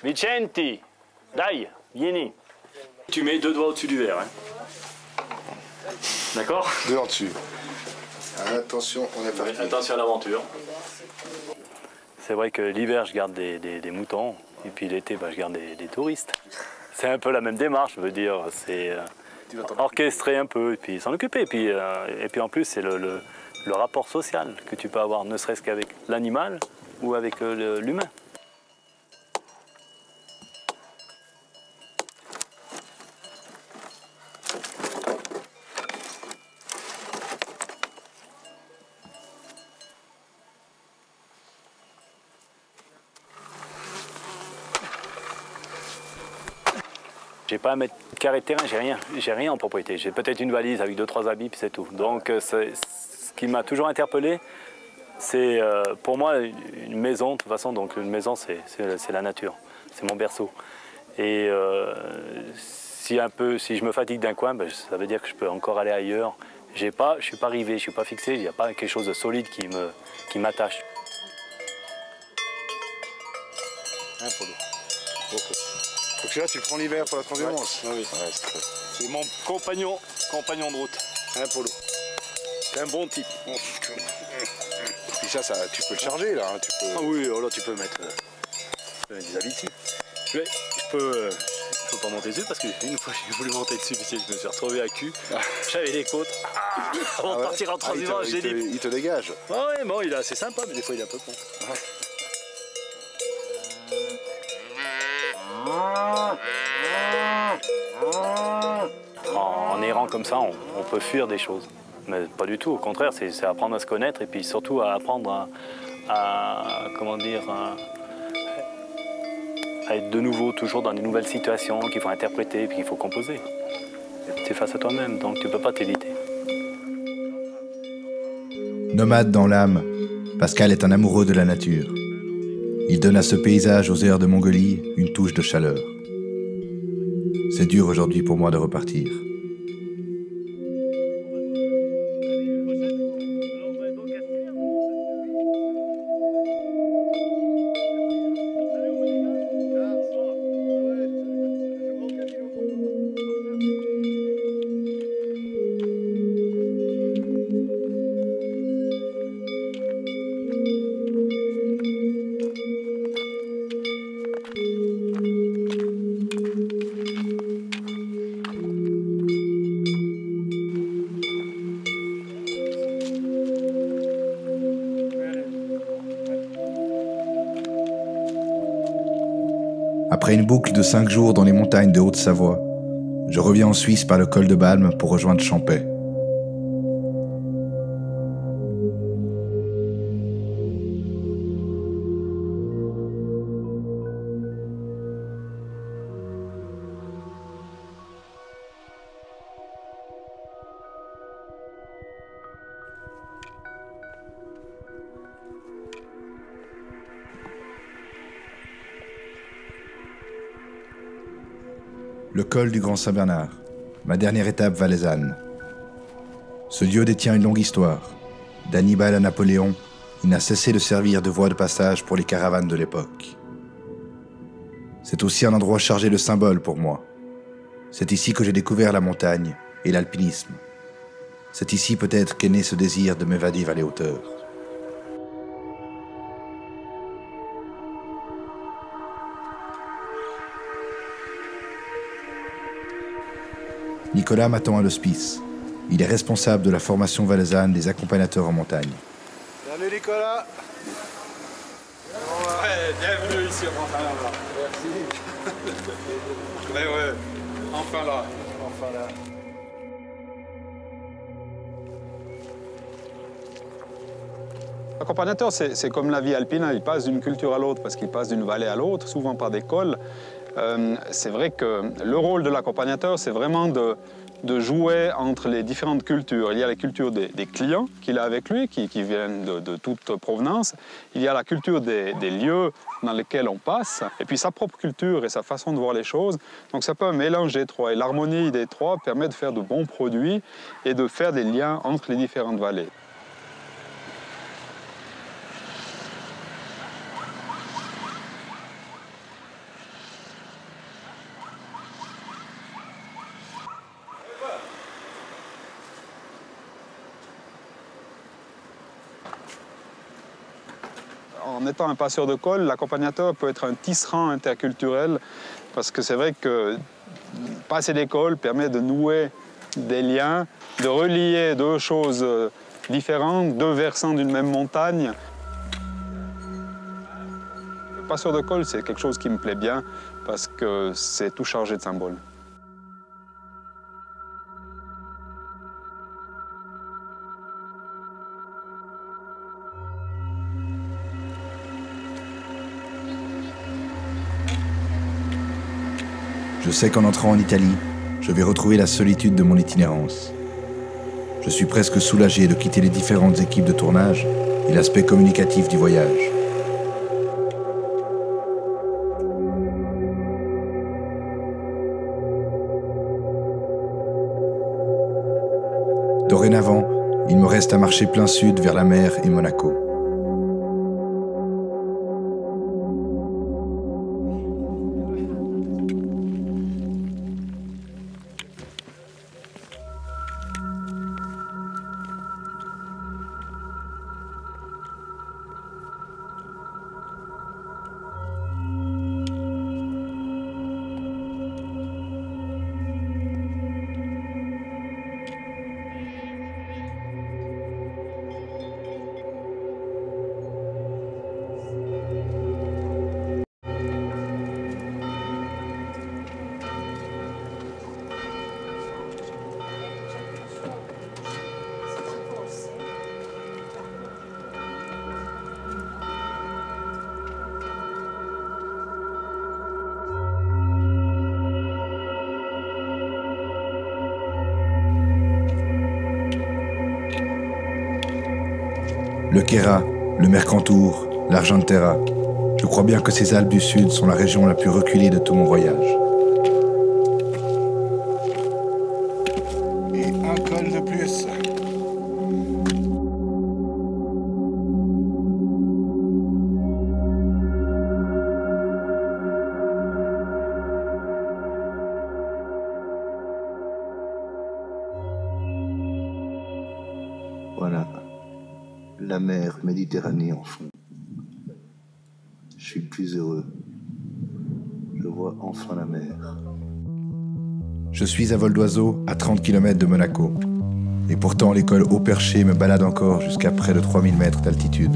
Vicenti, dai, vieni. Tu mets 2 doigts au-dessus du verre. Hein. D'accord? 2 en dessus. Attention, on est parti. Attention à l'aventure. C'est vrai que l'hiver, je garde des moutons, et puis l'été, je garde des touristes. C'est un peu la même démarche, je veux dire. C'est orchestrer un peu, et puis s'en occuper. Et puis en plus, c'est le rapport social que tu peux avoir, ne serait-ce qu'avec l'animal ou avec l'humain. J'ai pas 1 mètre carré de terrain, j'ai rien en propriété. J'ai peut-être une valise avec 2-3 habits, puis c'est tout. Donc ce qui m'a toujours interpellé, c'est pour moi une maison, de toute façon, donc une maison c'est la nature, c'est mon berceau. Et si je me fatigue d'un coin, ça veut dire que je peux encore aller ailleurs. Je ne suis pas rivé, je ne suis pas fixé, il n'y a pas quelque chose de solide qui m'attache. Un polo. Beaucoup. Donc là, tu le prends l'hiver pour la transhumance. Oui. Ouais, c'est mon compagnon de route. Un polo. C'est un bon type. Puis ça, tu peux le charger là. Hein, tu peux... Ah oui, alors tu peux mettre des habits dessus. Je peux pas monter dessus parce qu'une fois j'ai voulu monter dessus, puis je me suis retrouvé à cul. J'avais les côtes. Avant de partir en transhumance, j'ai dit. Il te dégage. Ah ouais, bon, il est assez sympa, mais des fois il est un peu con. En errant comme ça, on peut fuir des choses. Mais pas du tout, au contraire, c'est apprendre à se connaître et puis surtout à apprendre à être de nouveau toujours dans des nouvelles situations qu'il faut interpréter et puis qu'il faut composer. Tu es face à toi-même, donc tu ne peux pas t'éviter. Nomade dans l'âme, Pascal est un amoureux de la nature. Il donne à ce paysage aux heures de Mongolie une touche de chaleur. C'est dur aujourd'hui pour moi de repartir. Après une boucle de 5 jours dans les montagnes de Haute-Savoie, je reviens en Suisse par le col de Balme pour rejoindre Champais. Le col du Grand Saint-Bernard, ma dernière étape valaisanne. Ce lieu détient une longue histoire. D'Hannibal à Napoléon, il n'a cessé de servir de voie de passage pour les caravanes de l'époque. C'est aussi un endroit chargé de symboles pour moi. C'est ici que j'ai découvert la montagne et l'alpinisme. C'est ici peut-être qu'est né ce désir de m'évader vers les hauteurs. Nicolas m'attend à l'hospice. Il est responsable de la formation valaisanne des accompagnateurs en montagne. Salut Nicolas. Ouais, bienvenue ici au Mont-Saint-Bernard. Merci. Ouais, enfin là. Enfin là. L'accompagnateur, c'est comme la vie alpine, il passe d'une culture à l'autre parce qu'il passe d'une vallée à l'autre, souvent par des cols. C'est vrai que le rôle de l'accompagnateur, c'est vraiment de jouer entre les différentes cultures. Il y a la culture des clients qu'il a avec lui, qui viennent de toute provenance. Il y a la culture des lieux dans lesquels on passe, et puis sa propre culture et sa façon de voir les choses. Donc ça peut un mélange des trois. Et l'harmonie des trois permet de faire de bons produits et de faire des liens entre les différentes vallées. En étant un passeur de col, l'accompagnateur peut être un tisserand interculturel parce que c'est vrai que passer des cols permet de nouer des liens, de relier deux choses différentes, deux versants d'une même montagne. Le passeur de col, c'est quelque chose qui me plaît bien parce que c'est tout chargé de symboles. Je sais qu'en entrant en Italie, je vais retrouver la solitude de mon itinérance. Je suis presque soulagé de quitter les différentes équipes de tournage et l'aspect communicatif du voyage. Dorénavant, il me reste à marcher plein sud vers la mer et Monaco. Le Queyras, le Mercantour, l'Argentera. Je crois bien que ces Alpes du Sud sont la région la plus reculée de tout mon voyage. Et un col de plus. Voilà, la mer Méditerranée en fond. Je suis plus heureux. Je vois enfin la mer. Je suis à vol d'oiseau à 30 km de Monaco. Et pourtant l'école haut perché me balade encore jusqu'à près de 3000 mètres d'altitude.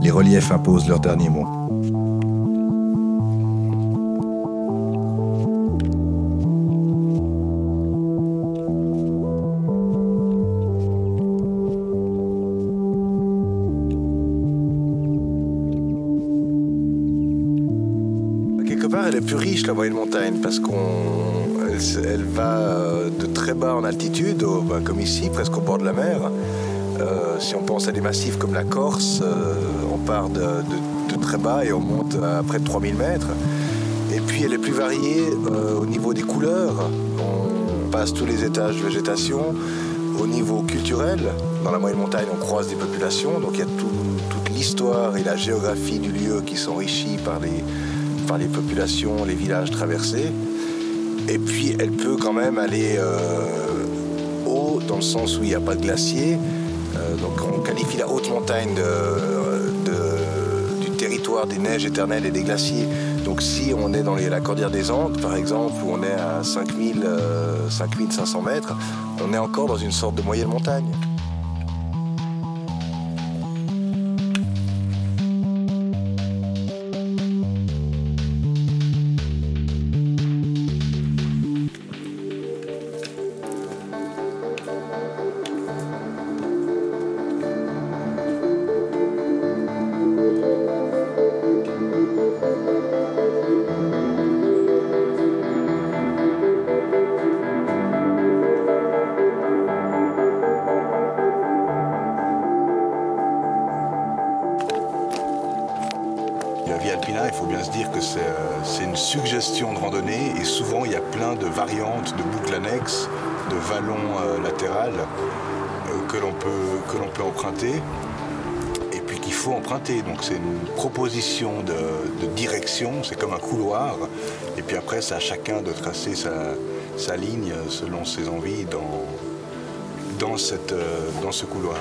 Les reliefs imposent leur dernier mot. Quelque part, elle est plus riche, la moyenne montagne, parce qu'elle va de très bas en altitude, comme ici, presque au bord de la mer. Si on pense à des massifs comme la Corse, on part de très bas et on monte à près de 3000 mètres. Et puis elle est plus variée au niveau des couleurs. On passe tous les étages de végétation. Au niveau culturel, dans la moyenne montagne, on croise des populations. Donc il y a toute l'histoire et la géographie du lieu qui s'enrichit par les populations, les villages traversés. Et puis elle peut quand même aller haut, dans le sens où il n'y a pas de glacier. Donc on qualifie la haute montagne du territoire des neiges éternelles et des glaciers. Donc si on est dans la cordillère des Andes, par exemple, où on est à 5500 mètres, on est encore dans une sorte de moyenne montagne. La Via Alpina, il faut bien se dire que c'est une suggestion de randonnée et souvent il y a plein de variantes, de boucles annexes, de vallons latérales que l'on peut emprunter et puis qu'il faut emprunter. Donc c'est une proposition de direction, c'est comme un couloir et puis après c'est à chacun de tracer sa ligne selon ses envies dans ce couloir.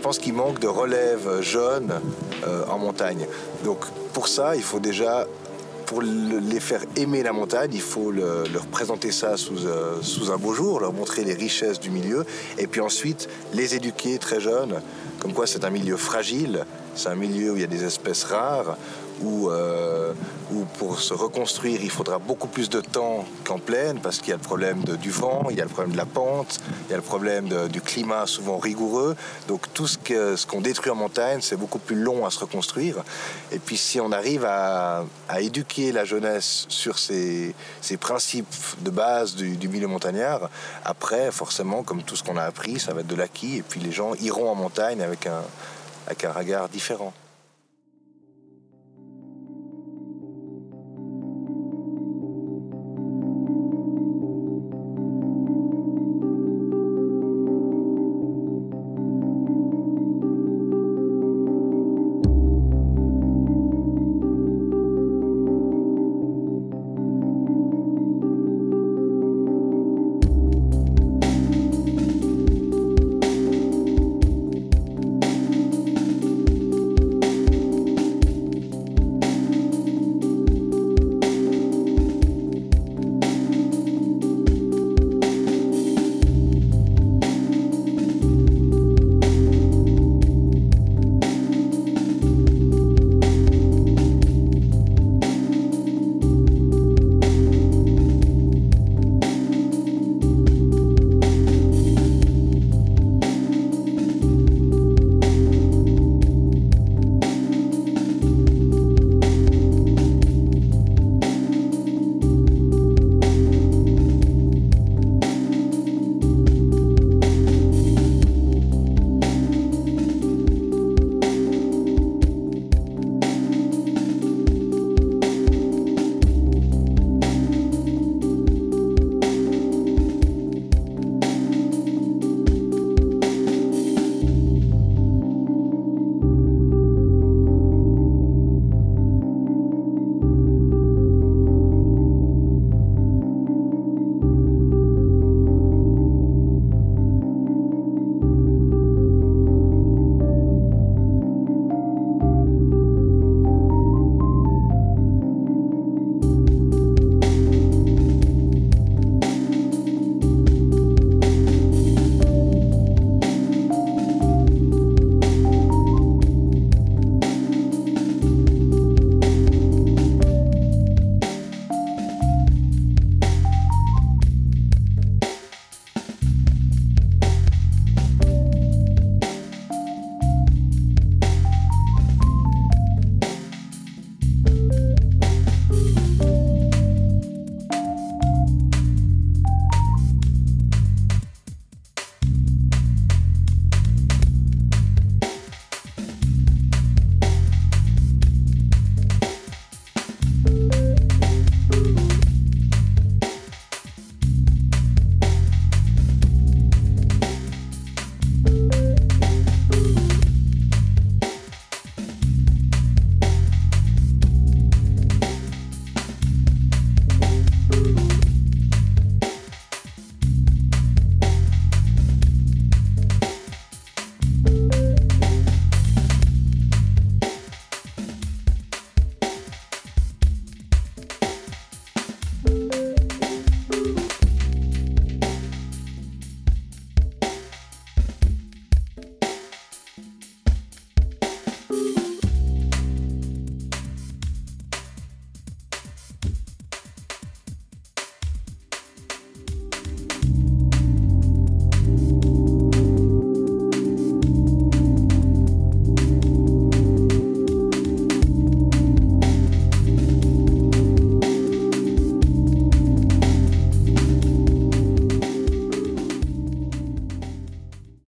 pense qu'il manque de relève jeune en montagne. Donc pour ça, il faut déjà, pour les faire aimer la montagne, il faut leur présenter ça sous un beau jour, leur montrer les richesses du milieu, et puis ensuite les éduquer très jeunes, comme quoi c'est un milieu fragile, c'est un milieu où il y a des espèces rares, où pour se reconstruire, il faudra beaucoup plus de temps qu'en plaine, parce qu'il y a le problème du vent, il y a le problème de la pente, il y a le problème du climat souvent rigoureux. Donc tout ce qu'on détruit en montagne, c'est beaucoup plus long à se reconstruire. Et puis si on arrive à éduquer la jeunesse sur ces principes de base du milieu montagnard, après, forcément, comme tout ce qu'on a appris, ça va être de l'acquis, et puis les gens iront en montagne avec un regard différent.